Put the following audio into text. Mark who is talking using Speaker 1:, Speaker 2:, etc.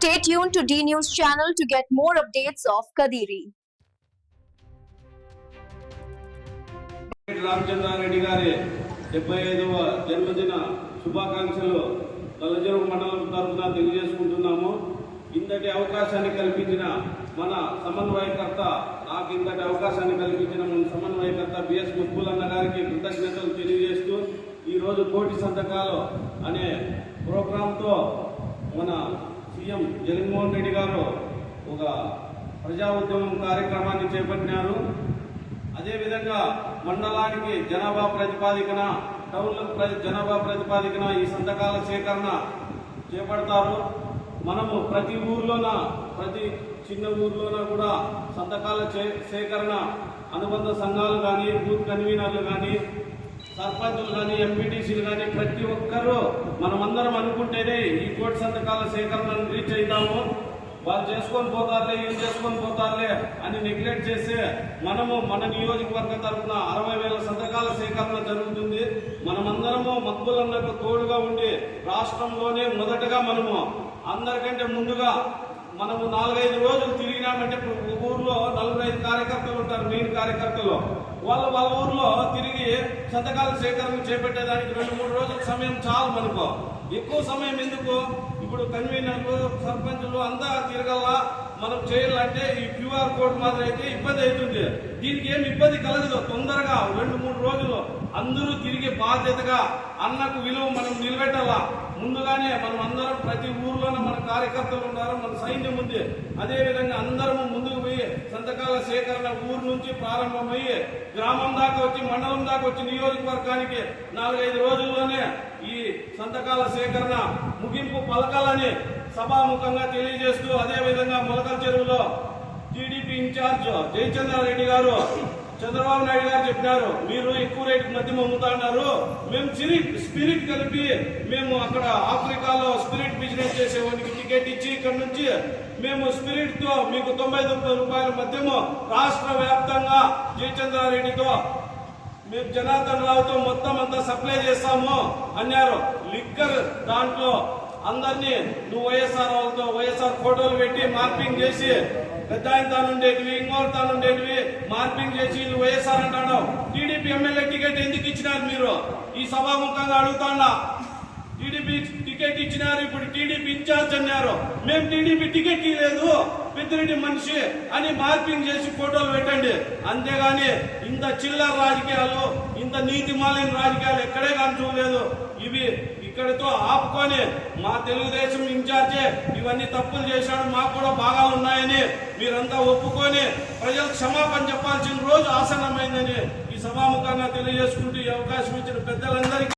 Speaker 1: Stay tuned to D News channel to get more updates of Kadiri.
Speaker 2: Ramachandra Reddy గారి 75వ జన్మదిన శుభాకాంక్షలు కలజరుగు మండలం తరఫున తెలియజేసుకుంటున్నాము. ఇంతటి అవకాశాన్ని కల్పించిన మన సమన్వయకర్త బిఎస్ ముక్కులన్న గారికి కృతజ్ఞతలు తెలియజేస్తూ ఈరోజు కోటి సంతకాలు అనే ప్రోగ్రాంతో మన సీఎం జగన్మోహన్ రెడ్డి గారు ఒక ప్రజా ఉద్యమం కార్యక్రమాన్ని చేపట్టినారు. అదేవిధంగా మండలానికి జనాభా ప్రతిపాదికన, టౌన్లకు జనాభా ప్రతిపాదికన ఈ సంతకాల సేకరణ చేపడతారు. మనము ప్రతి చిన్న ఊర్లోన కూడా సంతకాల సేకరణ అనుబంధ సంఘాలు కానీ, బూత్ కన్వీనర్లు కానీ, సర్పంచులు కానీ, ఎంపీటీసీలు కానీ ప్రతి ఒక్కరూ మనమందరం అనుకుంటేనే ఈ కోటి సంతకాల సేకరణను రీచ్ అవుతాము. వాళ్ళు చేసుకొని పోతారులే, ఏం చేసుకొని పోతారులే అని నెగ్లెక్ట్ చేస్తే మనము మన నియోజకవర్గ తరఫున 60,000 సంతకాల సేకరణ జరుగుతుంది. మనమందరము మక్కులన్నకు తోడుగా ఉండి రాష్ట్రంలోనే మొదటగా మనము అందరికంటే ముందుగా మనము 4-5 రోజులు తిరిగినామంటే ఒక ఊర్లో 45 కార్యకర్తలు ఉంటారు, మెయిన్ కార్యకర్తలు. వాళ్ళ ఊర్లో తిరిగి సంతకాల సేకరణ చేపట్టేదానికి 2-3 రోజుల సమయం చాలు. మనకు ఎక్కువ సమయం ఎందుకు? ఇప్పుడు కన్వీనర్లు, సర్పంచులు అంతా తిరగల్లా మనం చేయాలంటే ఈ క్యూఆర్ కోడ్ మాత్రం అయితే ఇబ్బంది అవుతుంది. దీనికి ఏమి ఇబ్బంది కలగదు. తొందరగా 2-3 రోజులు అందరూ తిరిగి బాధ్యతగా అన్నకు విలువ మనం నిలబెట్టాలా. ముందుగానే మనం అందరం ప్రతి ఊర్లోనే మన కార్యకర్తలు ఉన్నారు, మన సైన్యం ఉంది. అదేవిధంగా అందరము ముందుకు పోయి సంతకాల సేకరణ ఊరు నుంచి ప్రారంభమయ్యి గ్రామం దాకా వచ్చి, మండలం దాకా వచ్చి నియోజకవర్గానికి 4-5 రోజుల్లోనే ఈ సంతకాల సేకరణ ముగింపు పలకాలని సభాముఖంగా తెలియజేస్తూ, అదేవిధంగా మొలకల చెరువులో టీడీపీ ఇన్ఛార్జ్ జయచంద్రారెడ్డి గారు చంద్రబాబు నాయుడు గారు చెప్పినారు, మీరు ఎక్కువ రేటుకి మద్యం అమ్ముతున్నారు, మేము స్పిరిట్ కలిపి మేము అక్కడ ఆఫ్రికాలో స్పిరిట్ బిజినెస్ చేసేవాడికి టికెట్ ఇచ్చి ఇక్కడ నుంచి మేము స్పిరిట్ తో మీకు 99 రూపాయల మద్యము రాష్ట్ర వ్యాప్తంగా జయచంద్రారెడ్డితో మేము జనార్దన్ రావుతో మొత్తం అంతా సప్లై చేస్తాము అన్నారు. లిక్కర్ దాంట్లో అందరినీ నువ్వు వైఎస్ఆర్ ఫోటోలు పెట్టి మార్పింగ్ చేసి పెద్ద ఆయన తానుండేటివి, ఇంకోరు తానుండేటివి మార్పింగ్ చేసి వీళ్ళు వైఎస్ఆర్ అంటాడు. టీడీపీ ఎమ్మెల్యే టికెట్ ఎందుకు ఇచ్చినారు మీరు? ఈ సభాముఖంగా అడుగుతాడా? టీడీపీ టికెట్ ఇచ్చినారు, ఇప్పుడు టీడీపీ ఇన్ఛార్జ్ అన్నారు. మేము టీడీపీ టికెట్ ఇవ్వలేదు, పెద్దిరెడ్డి మనిషి అని మార్పింగ్ చేసి ఫోటోలు పెట్టండి. అంతేగాని ఇంత చిల్లర రాజకీయాలు, ఇంత నీతిమాలిన రాజకీయాలు ఎక్కడే కానీ చూడలేదు. ఇవి ఇక్కడితో ఆపుకొని మా తెలుగుదేశం ఇన్ఛార్జే ఇవన్నీ తప్పులు చేశాడు, మాకు కూడా భాగాలు ఉన్నాయని మీరంతా ఒప్పుకొని ప్రజలకు క్షమాపణ చెప్పాల్సిన రోజు ఆసన్నమైందని ఈ సభాముఖంగా తెలియజేసుకుంటూ ఈ అవకాశం ఇచ్చిన పెద్దలందరికీ